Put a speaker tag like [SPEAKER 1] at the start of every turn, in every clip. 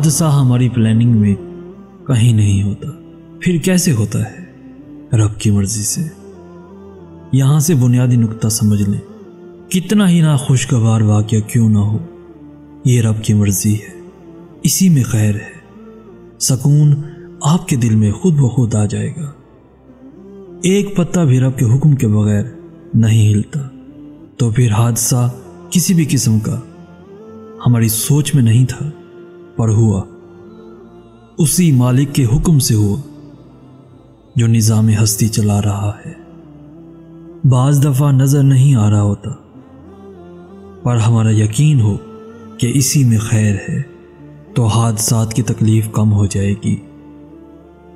[SPEAKER 1] حادثہ ہماری پلاننگ میں کہیں نہیں ہوتا، پھر کیسے ہوتا ہے؟ رب کی مرضی سے۔ یہاں سے بنیادی نقطہ سمجھ لیں، کتنا ہی ناخوشگوار واقعہ کیوں نہ ہو، یہ رب کی مرضی ہے، اسی میں خیر ہے۔ سکون آپ کے دل میں خود بخود آ جائے گا۔ ایک پتا بھی رب کے حکم کے بغیر نہیں ہلتا، تو پھر حادثہ کسی بھی قسم کا ہماری سوچ میں نہیں تھا، پر ہوا، اسی مالک کے حکم سے ہوا جو نظام ہستی چلا رہا ہے۔ بعض دفعہ نظر نہیں آ رہا ہوتا، پر ہمارا یقین ہو کہ اسی میں خیر ہے، تو حادثات کی تکلیف کم ہو جائے گی،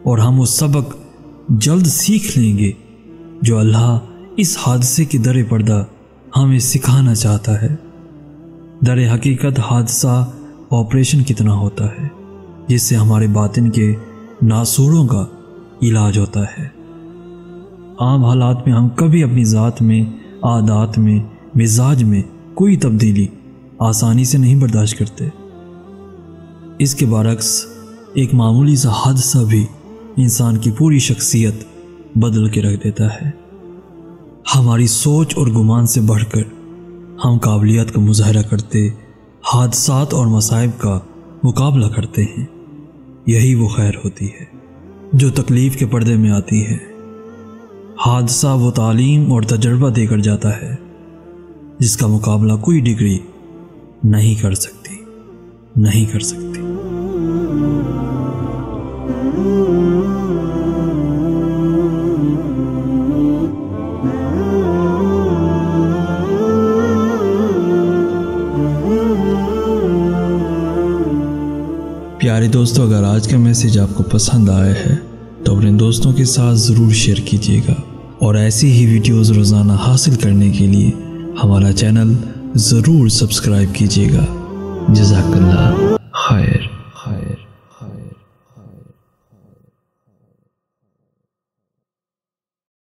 [SPEAKER 1] اور ہم وہ سبق جلد سیکھ لیں گے جو اللہ اس حادثے کی در پردہ ہمیں سکھانا چاہتا ہے۔ در حقیقت حادثہ آپریشن کتنا ہوتا ہے، جس سے ہمارے باطن کے ناسوروں کا علاج ہوتا ہے۔ عام حالات میں ہم کبھی اپنی ذات میں، عادات میں، مزاج میں کوئی تبدیلی آسانی سے نہیں برداشت کرتے۔ اس کے برعکس ایک معمولی سا حادثہ بھی انسان کی پوری شخصیت بدل کے رکھ دیتا ہے۔ ہماری سوچ اور گمان سے بڑھ کر ہم قابلیت کا مظاہرہ کرتے، حادثات اور مصائب کا مقابلہ کرتے ہیں۔ یہی وہ خیر ہوتی ہے جو تکلیف کے پردے میں آتی ہے۔ حادثہ وہ تعلیم اور تجربہ دے کر جاتا ہے جس کا مقابلہ کوئی ڈگری نہیں کر سکتی، نہیں کر سکتی۔ پیارے دوستو، اگر آج کا میسیج آپ کو پسند آیا ہے تو اپنے دوستوں کے ساتھ ضرور شیئر کیجیے گا، اور ایسی ہی ویڈیوز روزانہ حاصل کرنے کے لیے ہمارا چینل ضرور سبسکرائب کیجیے گا۔ جزاک اللہ خیر۔